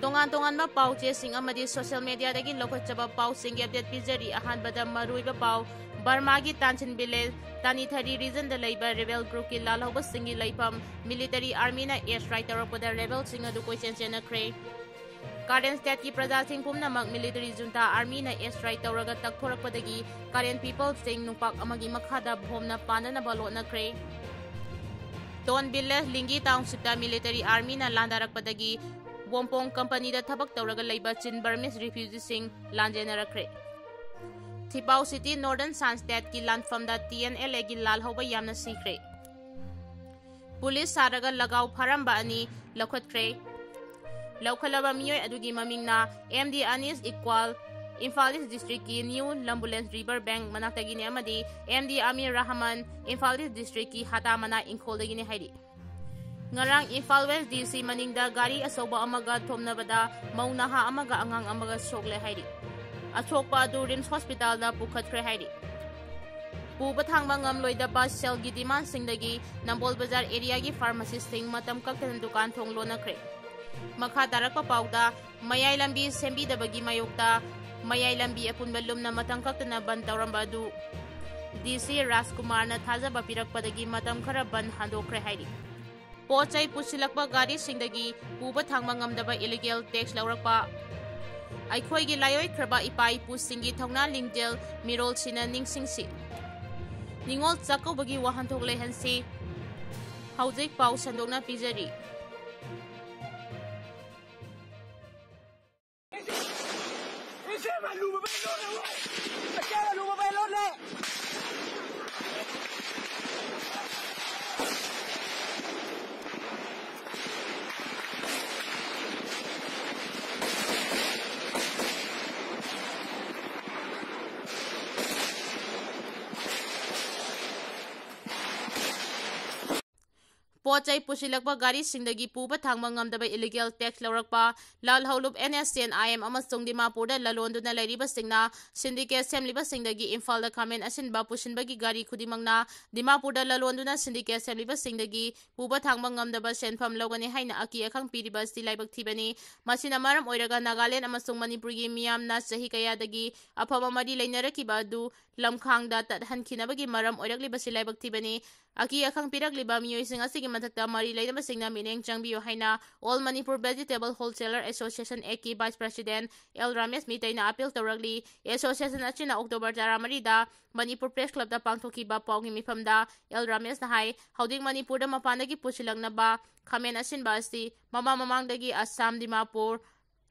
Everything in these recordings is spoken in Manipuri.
ꯇꯣꯉꯥꯟ-ꯇꯣꯉꯥꯟꯕ ꯄꯥꯎꯆꯦꯁꯤꯡ ꯑꯃꯗꯤ ꯁꯣꯁꯤꯌꯦꯜ ꯃꯤꯗꯤꯌꯥꯗꯒꯤ ꯂꯧꯈꯠꯆꯕ ꯄꯥꯎꯁꯤꯡꯒꯤ ꯑꯞꯗꯦꯠ ꯄꯤꯖꯔꯤ꯫ ꯑꯍꯥꯟꯕꯗ ꯃꯔꯨꯑꯣꯏꯕ ꯄꯥꯎ ꯕꯔꯃꯥꯒꯤ ꯇꯥꯟꯁꯤꯟ ꯚꯤꯂꯦꯖ ꯇꯥꯅꯤꯊꯔꯤ ꯔꯤꯖꯟꯗ ꯂꯩꯕ ꯔꯦꯕꯦꯜ ꯒ꯭ꯔꯨꯞꯀꯤ ꯂꯥꯜꯍꯧꯕꯁꯤꯡꯒꯤ ꯂꯩꯐꯝ ꯃꯤꯂꯤꯇꯔꯤ ꯑꯥꯔꯃꯤꯅ ꯑꯦꯌꯔ ꯁ꯭ꯇ꯭ꯔꯥꯏꯛ ꯇꯧꯔꯛꯄꯗ ꯔꯦꯕꯦꯜꯁꯤꯡ ꯑꯗꯨ ꯀꯣꯏꯆꯦꯟ ꯆꯦꯟꯅꯈ꯭ꯔꯦ꯫ ꯀꯥꯔꯦꯟ ꯁ꯭ꯇꯦꯠꯀꯤ ꯄ꯭ꯔꯖꯥꯁꯤꯡ ꯄꯨꯝꯅꯃꯛ ꯃꯤꯂꯤꯇꯔꯤ ꯖꯨꯟꯇꯥ ꯑꯥꯔꯃꯤꯅ ꯑꯦꯌꯔ ꯁ꯭ꯇ꯭ꯔꯥꯏꯛ ꯇꯧꯔꯒ ꯇꯛꯊꯣꯔꯛꯄꯗꯒꯤ ꯀꯥꯔꯦꯟ ꯄꯤꯄꯜꯁꯤꯡ ꯅꯨꯡꯄꯥꯛ ꯑꯃꯒꯤ ꯃꯈꯥꯗ ꯚꯣꯝꯅ ꯄꯥꯟꯅꯅꯕ ꯂꯣꯠꯅꯈ꯭ꯔꯦ꯫ ꯇꯣꯟ ꯚꯤꯂꯦꯖ ꯂꯤꯡꯒꯤ ꯇꯥꯎꯟꯁꯤꯞꯇ ꯃꯤꯂꯤꯇꯔꯤ ꯑꯥꯔꯃꯤꯅ ꯂꯥꯟꯗꯥꯔꯛꯄꯗꯒꯤ ꯋꯣꯝꯄꯣꯡ ꯀꯝꯄꯅꯤꯗ ꯊꯕꯛ ꯇꯧꯔꯒ ꯂꯩꯕ ꯆꯤꯟ ꯕꯔꯃꯤꯁ ꯔꯤꯐ꯭ꯌꯨꯖꯤꯁꯤꯡ ꯂꯥꯟꯖꯦꯟꯅꯔꯛꯈ꯭ꯔꯦ꯫ ꯊꯤꯄꯥꯎ ꯁꯤꯇꯤ ꯅꯣꯔꯗꯔꯟ ꯁꯥꯟ ꯁ꯭ꯇꯦꯠꯀꯤ ꯂꯥꯟꯐꯝꯗ ꯇꯤ.ꯑꯦꯟ.ꯑꯦꯜ.ꯑꯦꯒꯤ ꯂꯥꯜꯍꯧꯕ ꯌꯥꯝꯅ ꯁꯤꯈ꯭ꯔꯦ꯫ ꯄꯨꯂꯤꯁ ꯁꯥꯔꯒ ꯂꯒꯥꯎ ꯐꯥꯔꯝꯕ ꯑꯅꯤ ꯂꯧꯈꯠꯈ꯭ꯔꯦ꯫ ꯂꯧꯈꯠꯂꯕ ꯃꯤꯑꯣꯏ ꯑꯗꯨꯒꯤ ꯃꯃꯤꯡꯅ ꯑꯦꯝ.ꯗꯤ. ꯑꯅꯤꯁ ꯏꯛꯋꯥꯜ ꯏꯝꯐꯥꯜ ꯏꯁ ꯗꯤꯁꯇ꯭ꯔꯤꯛꯀꯤ ꯅ꯭ꯌꯨ ꯂꯝꯕꯨꯂꯦꯟꯁ ꯔꯤꯚꯔ ꯕꯦꯡꯛ ꯃꯅꯥꯛꯇꯒꯤꯅꯤ ꯑꯃꯗꯤ ꯑꯦꯝ.ꯗꯤ. ꯑꯃꯤꯔ ꯔꯍꯃꯟ ꯏꯝꯐꯥꯜ ꯏꯁ ꯗꯤꯁꯇ꯭ꯔꯤꯛꯀꯤ ꯍꯥꯇꯥꯃꯅꯥ ꯏꯪꯈꯣꯜꯗꯒꯤꯅꯤ ꯍꯥꯏꯔꯤ꯫ ꯉꯔꯥꯡ ꯏꯝꯐꯥꯜ ꯋꯦꯁ ꯗꯤ.ꯁꯤ. ꯃꯅꯤꯡꯗ ꯒꯥꯔꯤ ꯑꯆꯧꯕ ꯑꯃꯒ ꯊꯣꯝꯅꯕꯗ ꯃꯧ ꯅꯍꯥ ꯑꯃꯒ ꯑꯉꯥꯡ ꯑꯃꯒ ꯁꯣꯛꯂꯦ ꯍꯥꯏꯔꯤ꯫ ꯑꯁꯣꯛꯄ ꯑꯗꯨ ꯔꯤꯝꯁ ꯍꯣꯁꯄꯤꯇꯥꯜꯗ ꯄꯨꯈꯠꯈ꯭ꯔꯦ ꯍꯥꯏꯔꯤ꯫ ꯄꯨꯕ ꯊꯥꯡꯕ ꯉꯝꯂꯣꯏꯗꯕ ꯁꯦꯜꯒꯤ ꯗꯤꯃꯥꯟꯁꯤꯡꯗꯒꯤ ꯅꯝꯕꯣꯜ ꯕꯖꯥꯔ ꯑꯦꯔꯤꯌꯥꯒꯤ ꯐꯥꯔꯃꯥꯁꯤꯁꯁꯤꯡ ꯃꯇꯝ ꯀꯛꯇꯅ ꯗꯨꯀꯥꯟ ꯊꯣꯡ ꯂꯣꯟꯅꯈ꯭ꯔꯦ꯫ ꯃꯈꯥ ꯇꯥꯔꯛꯄ ꯄꯥꯎꯗ ꯃꯌꯥꯏ ꯂꯝꯕꯤ ꯁꯦꯝꯕꯤꯗꯕꯒꯤ ꯃꯥꯌꯣꯛꯇ ꯃꯌꯥꯏ ꯂꯝꯕꯤ ꯑꯄꯨꯟꯕ ꯂꯨꯝꯅ ꯃꯇꯝ ꯀꯛꯇꯅ ꯕꯟ ꯇꯧꯔꯝꯕ ꯑꯗꯨ ꯗꯤ.ꯁꯤ. ꯔꯥꯖꯀꯨꯃꯥꯔꯅ ꯊꯥꯖꯕ ꯄꯤꯔꯛꯄꯗꯒꯤ ꯃꯇꯝ ꯈꯔ ꯕꯟ ꯍꯟꯗꯣꯛꯈ꯭ꯔꯦ ꯍꯥꯏꯔꯤ꯫ ꯄꯣꯠꯆꯩ ꯄꯨꯁꯤꯜꯂꯛꯄ ꯒꯥꯔꯤꯁꯤꯡꯗꯒꯤ ꯄꯨꯕ ꯊꯥꯡꯕ ꯉꯝꯗꯕ ꯏꯂꯤꯒꯦꯜ ꯇꯦꯛꯁ ꯂꯧꯔꯛꯄ ꯑꯩꯈꯣꯏꯒꯤ ꯂꯥꯏꯑꯣꯏꯈ꯭ꯔꯕ ꯏꯄꯥ-ꯏꯄꯨꯁꯤꯡꯒꯤ ꯊꯧꯅꯥ ꯂꯤꯡꯖꯦꯜ ꯃꯤꯔꯣꯜꯁꯤꯡꯅ ꯅꯤꯡꯁꯤꯡꯁꯤ꯫ ꯅꯤꯡꯉꯣꯜ ꯆꯥꯛꯀꯧꯕꯒꯤ ꯋꯥꯍꯟꯊꯣꯛ ꯂꯩꯍꯟꯁꯤ꯫ ꯍꯧꯖꯤꯛ ꯄꯥꯎ ꯁꯟꯗꯣꯛꯅ ꯄꯤꯖꯔꯤ꯫ ꯄꯣꯠꯆꯩ ꯄꯨꯁꯤꯜꯂꯛꯄ ꯒꯥꯔꯤꯁꯤꯡꯗꯒꯤ ꯄꯨꯕ ꯊꯥꯡꯕ ꯉꯝꯗꯕ ꯏꯂꯤꯒꯦꯜ ꯇꯦꯛꯁ ꯂꯧꯔꯛꯄ ꯂꯥꯜꯍꯧꯂꯨꯞ NSCN-IM ꯑꯃꯁꯨꯡ ꯗꯤꯃꯥꯄꯨꯔꯗ ꯂꯂꯣꯟꯗꯨꯅ ꯂꯩꯔꯤꯕꯁꯤꯡꯅ ꯁꯤꯟꯗꯤꯀꯦꯠ ꯁꯦꯝꯂꯤꯕꯁꯤꯡꯗꯒꯤ ꯏꯝꯐꯥꯜꯗ ꯈꯥꯃꯦꯟ ꯑꯁꯤꯟꯕ ꯄꯨꯁꯤꯟꯕꯒꯤ ꯒꯥꯔꯤ ꯈꯨꯗꯤꯡꯃꯛꯅ ꯗꯤꯃꯥꯄꯨꯔꯗ ꯂꯂꯣꯟꯗꯨꯅ ꯁꯤꯟꯗꯤꯀꯦꯠ ꯁꯦꯝꯂꯤꯕꯁꯤꯡꯗꯒꯤ ꯄꯨꯕ ꯊꯥꯡꯕ ꯉꯝꯗꯕ ꯁꯦꯟꯐꯝ ꯂꯧꯒꯅꯤ ꯍꯥꯏꯅ ꯑꯀꯤ ꯑꯈꯪ ꯄꯤꯔꯤꯕ ꯑꯁꯤ ꯂꯥꯏꯕꯛ ꯊꯤꯕꯅꯤ꯫ ꯃꯁꯤꯅ ꯃꯔꯝ ꯑꯣꯏꯔꯒ ꯅꯥꯒꯥꯂꯦꯟ ꯑꯃꯁꯨꯡ ꯃꯅꯤꯄꯨꯔꯒꯤ ꯃꯤꯌꯥꯝꯅ ꯆꯍꯤ ꯀꯌꯥꯗꯒꯤ ꯑꯐꯕ ꯃꯔꯤ ꯂꯩꯅꯔꯛꯈꯤꯕ ꯑꯗꯨ ꯂꯝꯈꯥꯡꯗ ꯇꯠꯍꯟꯈꯤꯅꯕꯒꯤ ꯃꯔꯝ ꯑꯣꯏꯔꯛꯂꯤꯕꯁꯤ ꯂꯥꯏꯕꯛ ꯊꯤꯕꯅꯤ꯫ ꯑꯀꯤ ꯑꯈꯪ ꯄꯤꯔꯛꯂꯤꯕ ꯃꯤꯑꯣꯏꯁꯤꯡ ꯑꯁꯤꯒꯤ ꯃꯊꯛꯇ ꯃꯔꯤ ꯂꯩꯅꯕꯁꯤꯡꯅ ꯃꯤꯠꯌꯦꯡ ꯆꯪꯕꯤꯌꯨ ꯍꯥꯏꯅ all Manipur vegetable wholesaler association ꯑꯦꯛꯀꯤ ꯚꯥꯏꯁ ꯄ꯭ꯔꯁꯤꯗꯦꯟꯠ ꯑꯦꯜ. ꯔꯥꯃꯦꯁ ꯃꯤꯇꯩꯅ ꯑꯄꯤꯜ ꯇꯧꯔꯛꯂꯤ꯫ ꯑꯦꯁꯣꯁꯤꯌꯦꯁꯟ ꯑꯁꯤꯅ ꯑꯣꯛꯇꯣꯕꯔ 14ꯗ ꯃꯅꯤꯄꯨꯔ ꯄ꯭ꯔꯦꯁ ꯀ꯭ꯂꯕꯇ ꯄꯥꯡꯊꯣꯛꯈꯤꯕ ꯄꯥꯎꯒꯤ ꯃꯤꯐꯝꯗ ꯑꯦꯜ. ꯔꯥꯃꯦꯁꯅ ꯍꯥꯏ ꯍꯧꯖꯤꯛ ꯃꯅꯤꯄꯨꯔꯗ ꯃꯄꯥꯟꯗꯒꯤ ꯄꯨꯁꯤꯜꯂꯛꯅꯕ ꯈꯥꯃꯦꯟ ꯑꯁꯤꯟꯕ ꯑꯁꯤ ꯃꯃꯥꯡꯗꯒꯤ ꯑꯁꯥꯝ, ꯗꯤꯃꯥꯄꯨꯔ,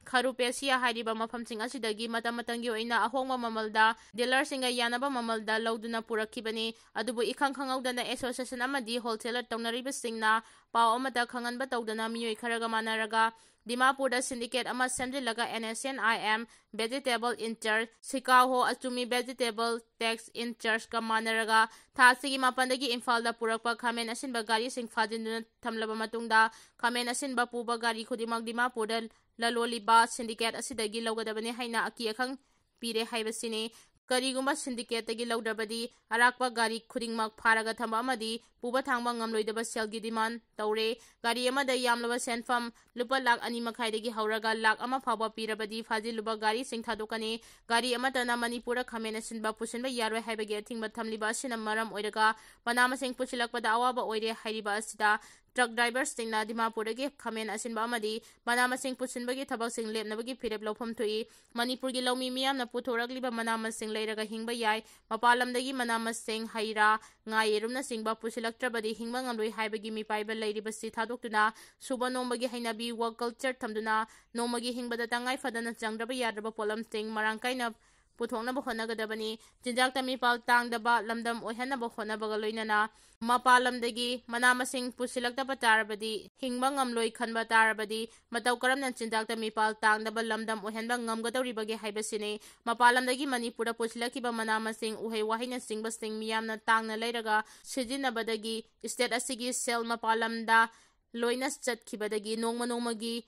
ꯈꯥꯔꯨꯄꯦꯁꯤꯌꯥ ꯍꯥꯏꯔꯤꯕ ꯃꯐꯝꯁꯤꯡ ꯑꯁꯤꯗꯒꯤ ꯃꯇꯝꯒꯤ ꯑꯣꯏꯅ ꯑꯍꯣꯡꯕ ꯃꯃꯜꯗ ꯗꯤꯂꯔꯁꯤꯡꯒ ꯌꯥꯅꯕ ꯃꯃꯜꯗ ꯂꯧꯗꯨꯅ ꯄꯨꯔꯛꯈꯤꯕꯅꯤ꯫ ꯑꯗꯨꯕꯨ ꯏꯈꯪ ꯈꯪꯍꯧꯗꯅ ꯑꯦꯁꯣꯁꯤꯌꯦꯁꯟ ꯑꯃꯗꯤ ꯍꯣꯜꯁꯦꯂꯔ ꯇꯧꯅꯔꯤꯕꯁꯤꯡꯅ ꯄꯥꯎ ꯑꯃꯠꯇ ꯈꯪꯍꯟꯕ ꯇꯧꯗꯅ ꯃꯤꯑꯣꯏ ꯈꯔꯒ ꯃꯥꯟꯅꯔꯒ ꯗꯤꯃꯥꯄꯨꯔꯗ ꯁꯤꯟꯗꯤꯀꯦꯠ ꯑꯃ ꯁꯦꯝꯖꯤꯜꯂꯒ NSCN-IM ꯚꯦꯖꯤꯇꯦꯕꯜ ꯏꯟꯆꯥꯔꯖ ꯁꯤꯀꯥꯍꯣ ꯑꯆꯨꯃꯤ ꯚꯦꯖꯤꯇꯦꯕꯜ ꯇꯦꯛꯁ ꯏꯟꯆꯥꯔꯖꯀ ꯃꯥꯟꯅꯔꯒ ꯊꯥ ꯑꯁꯤꯒꯤ 7ꯗꯒꯤ ꯏꯝꯐꯥꯜꯗ ꯄꯨꯔꯛꯄ ꯈꯥꯃꯦꯟ ꯑꯁꯤꯟꯕ ꯒꯥꯔꯤꯁꯤꯡ ꯐꯥꯖꯤꯟꯗꯨꯅ ꯊꯝꯂꯕ ꯃꯇꯨꯡꯗ ꯈꯥꯃꯦꯟ ꯑꯁꯤꯟꯕ ꯄꯨꯕ ꯒꯥꯔꯤ ꯈꯨꯗꯤꯡꯃꯛ ꯗꯤꯃꯥꯄꯨꯔꯗ ꯂꯂꯣꯜꯂꯤꯕ ꯁꯤꯟꯗꯤꯀꯦꯠ ꯑꯁꯤꯗꯒꯤ ꯂꯧꯒꯗꯕꯅꯤ ꯍꯥꯏꯅ ꯑꯀꯤ ꯑꯈꯪ ꯄꯤꯔꯦ ꯍꯥꯏꯕꯁꯤꯅꯤ꯫ ꯀꯔꯤꯒꯨꯝꯕ ꯁꯤꯟꯗꯤꯀꯦꯠꯇꯒꯤ ꯂꯧꯗ꯭ꯔꯕꯗꯤ ꯑꯔꯥꯛꯄ ꯒꯥꯔꯤ ꯈꯨꯗꯤꯡꯃꯛ ꯐꯥꯔꯒ ꯊꯝꯕ ꯑꯃꯗꯤ ꯄꯨꯕ ꯊꯥꯡꯕ ꯉꯝꯂꯣꯏꯗꯕ ꯁꯦꯜꯒꯤ ꯗꯤꯃꯥꯟ ꯇꯧꯔꯦ꯫ ꯒꯥꯔꯤ ꯑꯃꯗ ꯌꯥꯝꯂꯕ ꯁꯦꯟꯐꯝ ꯂꯨꯄꯥ ꯂꯥꯈ 2.5 ꯍꯧꯔꯒ ꯂꯥꯈ 1 ꯐꯥꯎꯕ ꯄꯤꯔꯕꯗꯤ ꯐꯥꯖꯤꯜꯂꯨꯕ ꯒꯥꯔꯤꯁꯤꯡ ꯊꯥꯗꯣꯛꯀꯅꯤ꯫ ꯒꯥꯔꯤ ꯑꯃꯠꯇꯅ ꯃꯅꯤꯄꯨꯔꯗ ꯈꯥꯃꯦꯟ ꯑꯁꯤꯟꯕ ꯄꯨꯁꯤꯟꯕ ꯌꯥꯔꯣꯏ ꯍꯥꯏꯕꯒꯤ ꯑꯊꯤꯡꯕ ꯊꯝꯂꯤꯕ ꯑꯁꯤꯅ ꯃꯔꯝ ꯑꯣꯏꯔꯒ ꯃꯅꯥ-ꯃꯁꯤꯡ ꯄꯨꯁꯤꯜꯂꯛꯄꯗ ꯑꯋꯥꯕ ꯑꯣꯏꯔꯦ ꯍꯥꯏꯔꯤꯕ ꯑꯁꯤꯗ ꯇ꯭ꯔꯛ ꯗ꯭ꯔꯥꯏꯚꯔꯁꯤꯡꯅ ꯗꯤꯃꯥꯄꯨꯔꯗꯒꯤ ꯈꯥꯃꯦꯟ ꯑꯁꯤꯟꯕ ꯑꯃꯗꯤ ꯃꯅꯥ-ꯃꯁꯤꯡ ꯄꯨꯁꯤꯟꯕꯒꯤ ꯊꯕꯛꯁꯤꯡ ꯂꯦꯞꯅꯕꯒꯤ ꯐꯤꯔꯦꯞ ꯂꯧꯐꯝ ꯊꯣꯛꯏ꯫ ꯃꯅꯤꯄꯨꯔꯒꯤ ꯂꯧꯃꯤ ꯃꯤꯌꯥꯝꯅ ꯄꯨꯊꯣꯔꯛꯂꯤꯕ ꯃꯅꯥ-ꯃꯁꯤꯡ ꯂꯩꯔꯒ ꯍꯤꯡꯕ ꯌꯥꯏ꯫ ꯃꯄꯥꯟ ꯂꯝꯗꯒꯤ ꯃꯅꯥ-ꯃꯁꯤꯡ, ꯍꯩ-ꯔꯥ, ꯉꯥ, ꯌꯦꯔꯨꯝꯅꯆꯤꯡꯕ ꯄꯨꯁꯤꯜꯂꯛꯇ꯭ꯔꯕꯗꯤ ꯍꯤꯡꯕ ꯉꯝꯂꯣꯏ ꯍꯥꯏꯕꯒꯤ ꯃꯤꯄꯥꯏꯕ ꯂꯩꯔꯤꯕꯁꯤ ꯊꯥꯗꯣꯛꯇꯨꯅ ꯁꯨꯕ ꯅꯣꯝꯕꯒꯤ ꯍꯩꯅꯕꯤ, ꯋꯥꯔꯛ ꯀꯜꯆꯔ ꯊꯝꯗꯨꯅ ꯅꯣꯡꯃꯒꯤ ꯍꯤꯡꯕꯗ ꯇꯉꯥꯏ ꯐꯗꯅ ꯆꯪꯗ꯭ꯔꯕ ꯌꯥꯗ꯭ꯔꯕ ꯄꯣꯠꯂꯝꯁꯤꯡ ꯃꯔꯥꯡ ꯀꯥꯏꯅ ꯄꯨꯊꯣꯛꯅꯕ ꯍꯣꯠꯅꯒꯗꯕꯅꯤ꯫ ꯆꯤꯟꯖꯥꯛꯇ ꯃꯤꯄꯥꯜ ꯇꯥꯡꯗꯕ ꯂꯝꯗꯝ ꯑꯣꯏꯍꯟꯅꯕ ꯍꯣꯠꯅꯕꯒ ꯂꯣꯏꯅꯅ ꯃꯄꯥꯟ ꯂꯝꯗꯒꯤ ꯃꯅꯥ-ꯃꯁꯤꯡ ꯄꯨꯁꯤꯜꯂꯛꯇꯕ ꯇꯥꯔꯕꯗꯤ ꯍꯤꯡꯕ ꯉꯝꯂꯣꯏ ꯈꯟꯕ ꯇꯥꯔꯕꯗꯤ ꯃꯇꯧ ꯀꯔꯝꯅ ꯆꯤꯟꯖꯥꯛꯇ ꯃꯤꯄꯥꯜ ꯇꯥꯡꯗꯕ ꯂꯝꯗꯝ ꯑꯣꯏꯍꯟꯕ ꯉꯝꯒꯗꯧꯔꯤꯕꯒꯦ ꯍꯥꯏꯕꯁꯤꯅꯤ꯫ ꯃꯄꯥꯟ ꯂꯝꯗꯒꯤ ꯃꯅꯤꯄꯨꯔꯗ ꯄꯨꯁꯤꯜꯂꯛꯈꯤꯕ ꯃꯅꯥ-ꯃꯁꯤꯡ, ꯎꯍꯩ-ꯋꯥꯍꯩꯅꯆꯤꯡꯕꯁꯤꯡ ꯃꯤꯌꯥꯝꯅ ꯇꯥꯡꯅ ꯂꯩꯔꯒ ꯁꯤꯖꯤꯟꯅꯕꯗꯒꯤ ꯁ꯭ꯇꯦꯠ ꯑꯁꯤꯒꯤ ꯁꯦꯜ ꯃꯄꯥꯟ ꯂꯝꯗ ꯂꯣꯏꯅ ꯆꯠꯈꯤꯕꯗꯒꯤ ꯅꯣꯡꯃꯒꯤ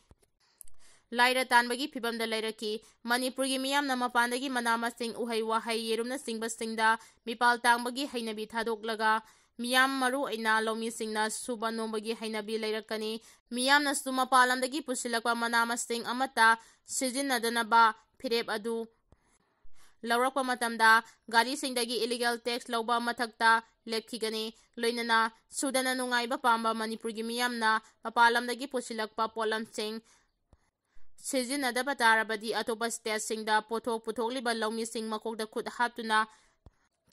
ꯂꯥꯏꯔ ꯇꯥꯟꯕꯒꯤ ꯐꯤꯚꯝꯗ ꯂꯩꯔꯛꯈꯤ꯫ ꯃꯅꯤꯄꯨꯔꯒꯤ ꯃꯤꯌꯥꯝꯅ ꯃꯄꯥꯟꯗꯒꯤ ꯃꯅꯥ-ꯃꯁꯤꯡ, ꯎꯍꯩ-ꯋꯥꯍꯩ, ꯌꯦꯔꯨꯝꯅꯆꯤꯡꯕꯁꯤꯡꯗ ꯃꯤꯄꯥꯜ ꯇꯥꯡꯕꯒꯤ ꯍꯩꯅꯕꯤ ꯊꯥꯗꯣꯛꯂꯒ miyam maru aina lawmisingna suba nombagi hainabi leirakani miyamna su mapalamdagi pusilakpa manamasing amata sijinnadnaba phirep adu laurakpa matamda garisingdagi illegal tax lawba mathakta lepkhigani loinana sudana nungaiba pamba manipurgi miyamna mapalamdagi pusilakpa polamsing sijinnadaba tarabadi atopa state singda pothok puthokliba lawmising makokda khut haptuna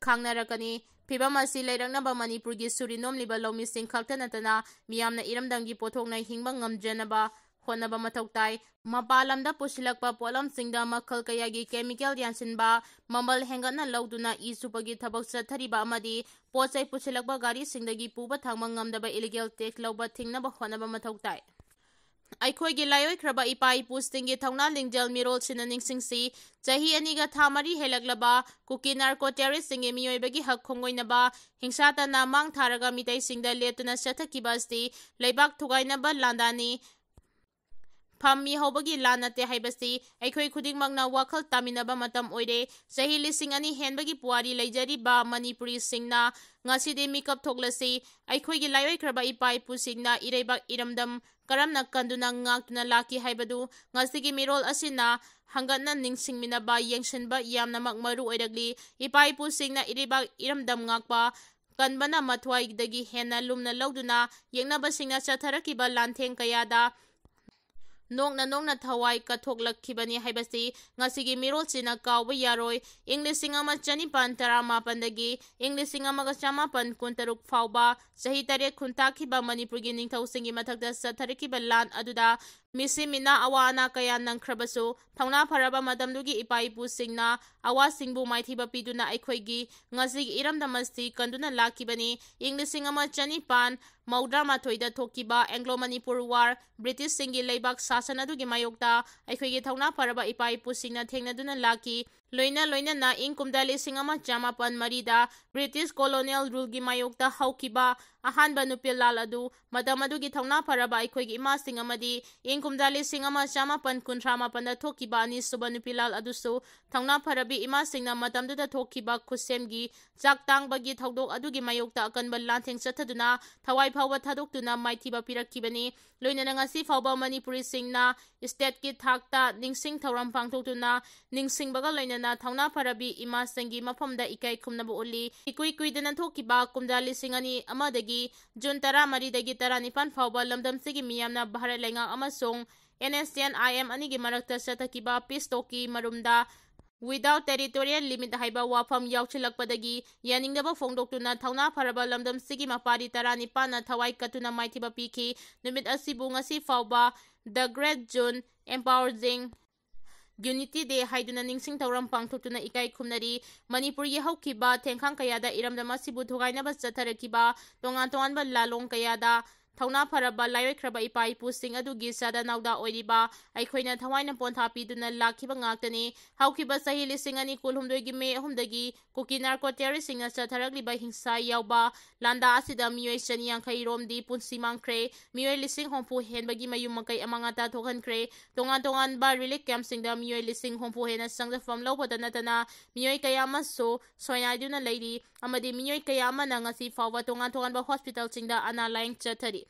khangnarakani phibam asi leiraknaba manipurgi surinomliba lawmising khaktanatana miyamna iramdamgi pothokna hingba ngamjanaba honaba mathau tai mapalamda pusilakpa polamsingda makhal kayagi chemical yansinba mamal hengatna lawduna isupagi thabak chathariba amadi pochai pusilakpa gari singdagi puba thangma ngamdaba illegal tax lawba thingnaba honaba mathau tai Yaokhre Koichen ipa ipustingi thongna lingjal mirol sinaningsingsi chahi aniga thamari helaklaba kuki narco terrorist singi miyoibagi hak khongoinaba hingsatana mang tharaga mitai singda letuna chathakiba asti leibak thugainaba landani Pammi hobagi lanate haibasi Yaokhre khudingmakna wakhal taminaba matam oire chahi lising ani henbagi puari leijariba Manipuri singna ngaside mikap thoklasi Yaokhre ipa ipusingna ireibak iramdam karamna kanduna ngakna laki haibadu ngasigi mirol asina hangatna ningsingminaba yengsinba yamna makmaru oiragli ipa ipusingna ireibak iramdam ngakpa kanbana mathwaidagi henna lumna lawduna yengnabasingna chatharakiba lantheng kayada nokna thawai kathoklakhibani haibasi ngasigi mirolchina kawba yaroi Englishing ama chanipan taramapandagi Englishing amaga chamapan kuntaruk fawba chahi taret khuntakhiba Manipurgi ningthausingi mathakta chatharakiba lan aduda misimina awana kaya nangkhrabasu thongna pharaba matamdugi ipa ipusingna awasingbu maithiba piduna Yaokhre ngasigi iramdamasti kanduna lakibani Englishing ama chanipan Maudra mathoida thokiba Anglo Manipur War British singi leibak sasan adugi mayokta Yaokhre thongna pharaba ipa ipusingna thengnaduna laki loina na ingkumda lising ama chamapan marida British colonial rule gi mayokta haukiba ahanba nupil lal adu madamadugi thongna pharaba Yaokhre imasing amadi ingkumda lising ama chamapan kunthra mapanda thokiba ani suba nupil lal adusu thongna pharabi imasingna matamduda thokiba khusemgi chaktangbagi thodok adugi mayokta akanba lantheng chathaduna thawai phawba thadokuna maithiba pirakkibani loinana ngasi phawba Manipuri singna state ki thakta ningsing thoram pangthokuna ningsingbaga loinana thongna pharabi imasangi mafamda ikai khumnaba uli ikuidana thokiba kumda lising ani amadagi June 13 dagi 19 phawba lamdamsigi miyamna Bharat Laingak amasung NSCN-IM anigi marakta chathakiba peace talki marumda without territorial limit haiba wafam yauchilakpadagi yaningdaba fongdoktuna thongna pharaba lamdamsigi mapari 19 na thawai katuna maithiba pikhi numit asibu ngasi fawba the Great June Empowering Unity Day haiduna ningsing tawram pangthokuna ikai khumnari Manipurgi haukiba thengkhang kayada iramdama sibu thugainaba chatharakiba tongan ba lalong kayada thongna pharaba Yaokhre ipa ipusing adugi sada nauda oiriba Yaokhre thawaina pontha piduna lakhiba ngaktani haukiba sahi lising ani kulhumdoigi me ahumdagi kuki narco terrorist singna chatharakliba hingsa yauba landa asida miyoi chani yankhai romdi punsi mangkhre miyoi lising hompu henbagi mayum makai amangata thokhankhre tongan ba relief camp singda miyoi lising hompu hena sangdafam lawbada natana miyoi kayama so soinaiduna leiri amadi miyoi kayama na ngasi fawba tongan ba hospital singda ana laing chathari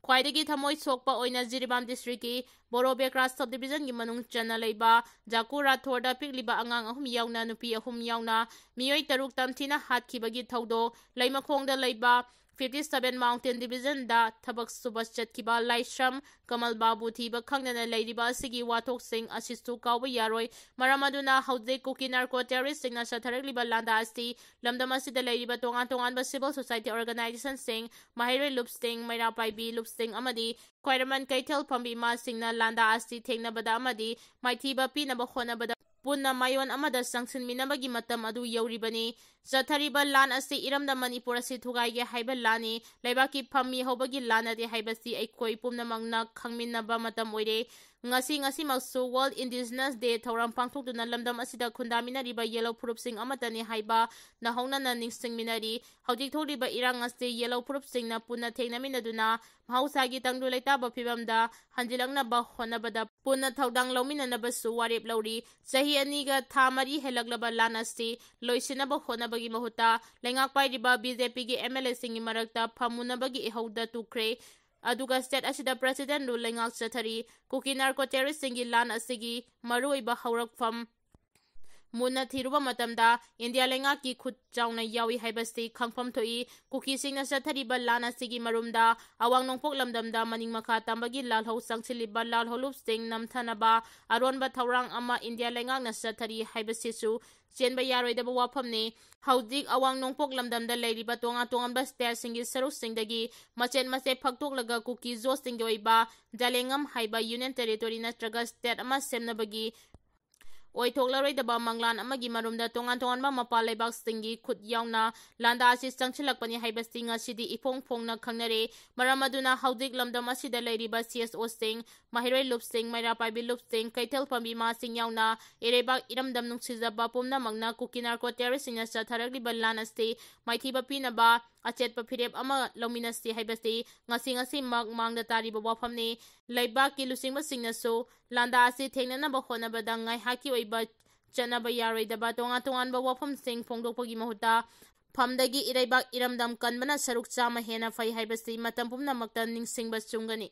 Khwaidagi thamoi sokpa oina Jiribam district ki Borobekra subdivision gi manung chana leiba Jakura Thorda pikliba angang ahum yauna nupi ahum yauna miyoi taruk tamthina hatkibagi thaudo leimakhongda leiba 57 Mountain Division da thabak subas chatkiba Laisham Kamal Babu thiba khangnana leiriba asigi wathok sing asistu kawba yaroi maramaduna hauze kuki narco terrorist singna chatharakliba landa asti lamdam asida leiriba tongan ba civil society organization sing Mahire Loop Sting Maira Paibi Loop Sting amadi Khoiraman Kaithal Pambi ma singna landa asti thengnabada amadi maithiba pinaba khonabada punna mayon amada sangsinminabagi matam adu yauribani chathariba lan asi iramda Manipur asi thugaige haiba lani leibaki phammi hobagi lanade haibasi Yaokhre pumnamangna khangminaba matam oire ngasi maksu World Indigenous Day thoram pangthokduna lamdam asida khundaminariba yellow proof sing amatani haiba nahongna na ningsingminari haudik thoriba irang asti yellow proof sing na punna thengnaminaduna mahausagi tangdu leitaba phibamda hanjilangna ba honabada punna thaudang lawminanabasu warep lauri chahi Chahi aniga tha mari helaglaba lan asi loisinaba honabagi mahuta lengak pairiba BJP gi MLA singi marakta phamunabagi ihauda tukre aduga state asida president ru lengak chathari kuki narco terrorist singi lan asigi maruiba haurakfam Muna thiruba matamda India lenga ki khut chauna yawi haibasti khangpham thoi kuki singna sathariba lana sigi marumda awang nongpok lamdamda maning makha tambagi lalhau sangchiliba lalholup sing namthanaba aronba thaurang ama India lenga na sathari haibasisu chenba yaroidaba wafamni haudik awang nongpok lamdamda leiriba tonga tongamba state singi saruk singdagi machen mase phaktoklaga kuki zo singi oiba jalengam haiba union territory natraga state ama semnabagi Oithoklaroi manglan amagi marumda tongan tonganba mapal leibak singi khut yauna landa asi changchilakpani haibasti ngasidi ipong phongna khangnare maramaduna haudik lamdam asida leiriba CSO sing mahiroi lup sing maira paibi lup sing kaithel pambi ma sing yauna erebak iramdam nungsijaba pumna mangna kukinar ko terrorist singna chatharagli lan asti maithiba pinaba achet papirep ama lominasti haibasti ngasi mangda tariba wafamni leibak ki lusingba singnaso landa asi thengnanaba honabada ngai haki oiba chanaba yaroidaba tongan wafam sing phongdokpagi mahuta phamdagi ireibak iramdam kanbana saruk chama hena fai haibasti matam pumnamakta ningsingba chungani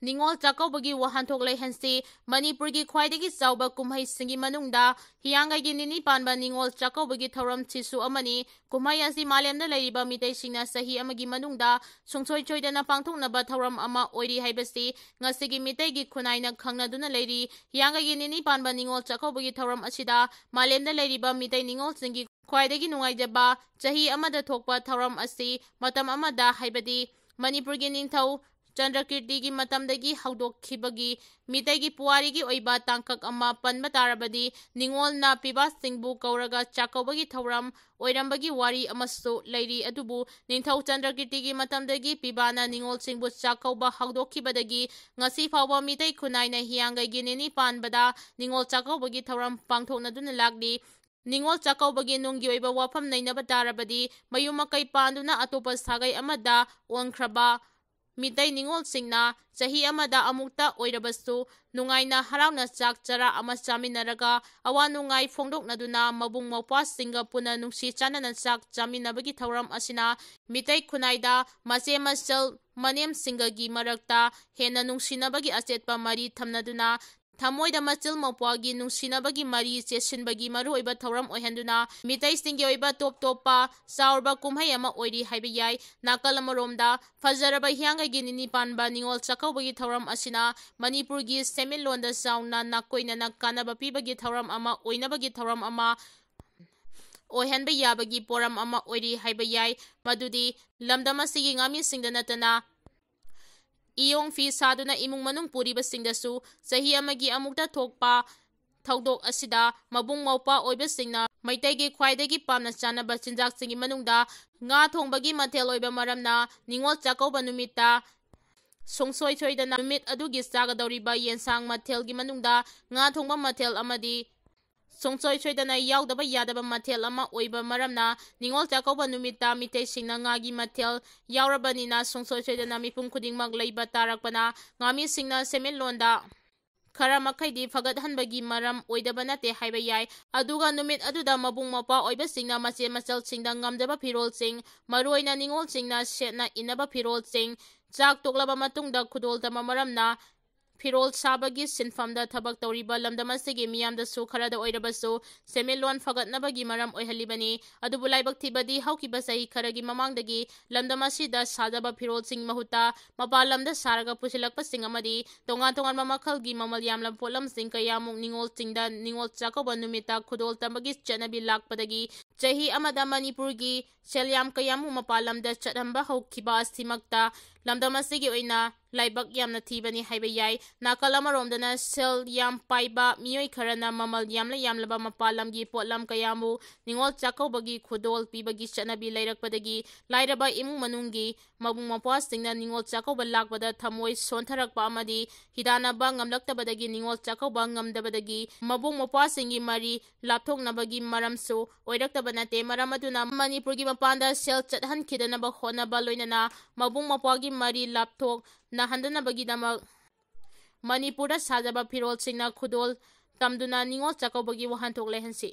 Ningol Chakobagi Wahantok Lehansi, Manipuri Kwaidagi Sauba Kumhai Singi Manungda, Hiangagi Nini Panba Ningol Chakobagi Thoram Chisu Amani, Kumhayasi Malemda Laiba Mite Singna Sahi Amagi Manungda, Sungsoi Choidana Pangtung Naba Thoram Ama Oiri Haibasti, Ngasigi Mitegi Kunaina Khngna Duna Lady, Hiangagi Nini Panba Ningol Chakobagi Thoram Ashida, Malemda Laiba Mite Ningol Singi Kwaidagi Nungaijaba, Chahi Amada Thokpa Thoram Asi, Matam Amada Haibadi, Manipuri Ningthau, Chandrakirti gi matamdagi haudokkhibagi mitegi puari gi oiba tangkak ama panba tarabadi ningol na piba singbu kauraga chakobagi thauram oirambagi wari amasu leiri adubu ningthau Chandrakirti gi matamdagi pibana ningol singbu chakoba haudokhibadagi ngasi fawba mitei khunaina hiangai gi nini panbada ningol chakobagi thauram pangthokna duna lagdi Ningol Chakobagi nunggi oiba wafam nainaba tarabadi mayumakai panduna atopa sagai amada onkraba Mitai Ningol Singna, Chahi Amada Amukta Oirabastu, Nungaina Harauna Chak Chara Ama Chaminaraga, Awa Nungai Fongdok Naduna, Mabung Mapa Singa Puna Nungsi Chananan Chak Chaminabagi Thauram Asina, Mitai Kunaida, Mase Masal Manem Singagi Marakta, Hena Nungsinabagi Asetpa Mari Thamnaduna, Thamoida Machil Mapwagi Nungsinabagi Mari Chesinbagi Maru Oiba Thauram Ohenduna, Mitai Singi Oiba Top Topa, Saurba Kumhayama Oiri Haibiyai, Nakalamaromda, Fajaraba Hiangagi Nini Panba Ningol Chakobagi Thauram Asina, Manipurgi Semilonda Sauna Nakoina Nakanaba Pibagi Thauram Ama, Oinabagi Thauram Ama, Ohenba Yabagi Poram Ama Oiri Haibiyai, Madudi, Lamdamasigi Ngami Singdanatana, Iyong fi saduna imung manung puriba singdasu sahi amagi amukta thokpa thaudok asida mabung maupa oiba singna maitegi khwaidagi pamna chanaba chinjak singi manungda nga thongbagi mathel oiba maramna ningol chakauba numita songsoi choidana numit adugi sagadoriba yensang mathelgi manungda nga thongba mathel amadi Songsoi Choidana Yaudaba Yadaba Matel Ama Oiba Maramna, Ningol Chakauba Numita Mite Singna Ngagi Matel, Yaurabanina, Songsoi Choidana Mipung Kuding Maglaiba Tarakpana, Ngami Singna Semilonda, Karamakai Fagat Hanbagi Maram Oidaba Nate Haibayai, Aduga Numit Aduda Mabung Mapa Oiba Singna Mache Masel Singda Ngamdaba Pirol Sing, Maruina Ningol Singna Shetna Inaba Pirol Sing, Chak Toklaba Matungda Kudol Tama Maramna, Pirol Sabagi Sinfamda Tabak Toriba Lamdamasigi Miamda Su Karada Oirabasu, Semilon Fagatnabagi Maram Oihalibani, Adubulai Baktibadi, Haukibasai Karagi Mamangdagi, Lamdamasida Sadaba Pirol Sing Mahuta, Mabalamda Saraga Pusilak Pasingamadi, Tongatongan Mamakalgi Mamalyamlam Polam Sing Kayamung Ningol Singda, Ningol Chakawa Numita, Kudol Tambagis Chanabi Lakpadagi, Chahi Amada Manipurgi, Selyam Kayamu Mapalamda Chatamba Haukibas Timakta, Lamdamasigi Oina, Laibak Yamna Tibani Haibayai, Nakalamaromdana Sel Yam Paiba, Mioi Karana Mamal Yamla Yamlaba Mapalamgi Potlam Kayamu, Ningol Chakobagi Kudol Pibagi Chanabi Lairakpadagi, Lairaba Imu Manungi, Mabung Mapasting Ningol Chakoba Lakbada Tamoi Sontarakpa Amadi, Hidana Bangam Laktabadagi Ningol Chakobangam Dabadagi, Mabung Mapasingi Mari, Laptong Nabagi Maramso, Oiraktabanate Maramaduna Manipurgi Mapanda Sel Chathan Kidanaba Hona Baloinana, Mabung Mapagi Mari Laptok, Nahandana Bagidama Manipura Sajaba Pirol Singna Kudol tamduna ningol chakobagi wahanthok lehansi.